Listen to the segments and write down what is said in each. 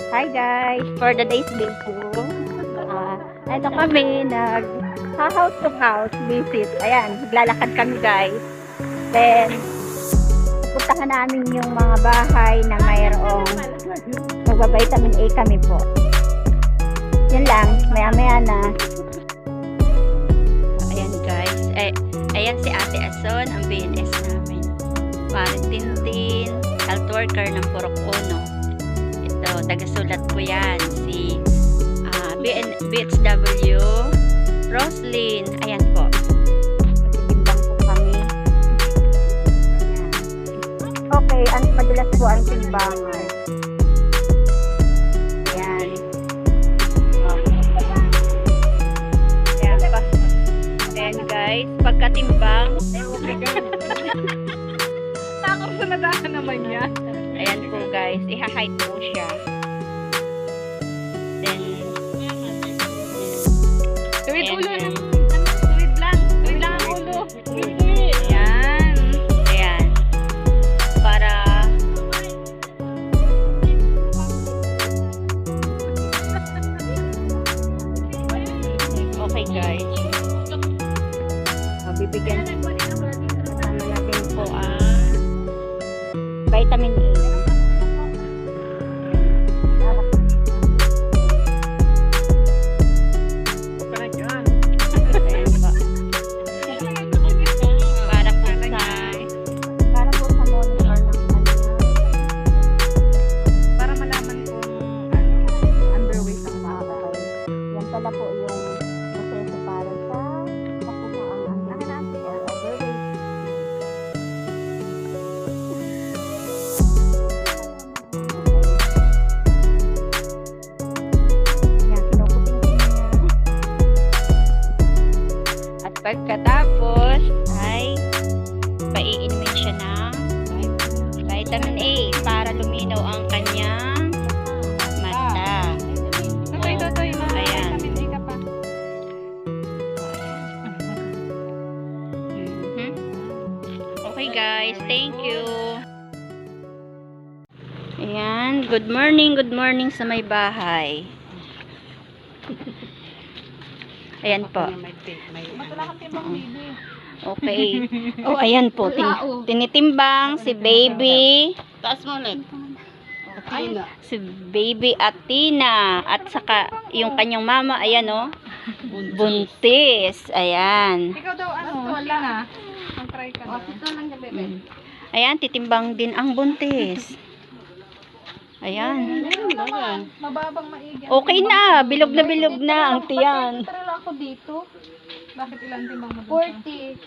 Hi guys, for the day's video, ito kami house to house visit. Ayan, maglalakad kami guys. Then, pupuntahan namin yung mga bahay na mayroong magba-vitamin A kami po. Yun lang, maya-maya na. Ayan guys, ayan si Ate Ason, ang BNS namin. Maring Tintin, health worker ng Purok Uno. Ito, taga-sulat ko yan, si BHW Roslyn. Ayan po. Magtimbang po kami. Okay, madalas po ang timbangan. Ayan. Ayan pa. Ayan guys, pagkatimbang. Takot sa nadahan naman niya. Ayan po guys, iha-hide po siya. Then, Tuwid ayan, ulo ayan. ng, tuwid lang ang ulo. Ayan. Ayan. Para okay guys. Bibigyan kasama natin po ang vitamin A. Ayan po. Para po sa monitor ng Para malaman kung underweight ang mga okay. Yan pala po yung proseso para sa makuha ang underweight or overweight. Yan, kinukuting-tingin niya. At pagkatapos ay paiinumin siya ng vitamin A para luminaw ang kanyang mata. Totoy, Ayan. vitamin A ka pa. Mhm. Okay guys, thank you. Ayan, good morning sa may bahay. Ayan po. Matula ka timbang baby. Okay. Oh, ayan po. Tinitimbang si baby. Taas mo ulit. Si baby Atina. At saka yung kanyang mama, ayan oh. Buntis. Ayan. Ikaw daw wala na. Ang try ka daw. Ayan, titimbang din ang buntis. Ayan. Mababang maigi. Okay na. Bilog na ang tiyan. Pero ako dito. Bakit ilan timbang mo doon? 40.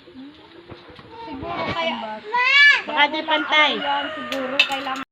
Siguro kaya. Baka di pantay. Siguro kailangan.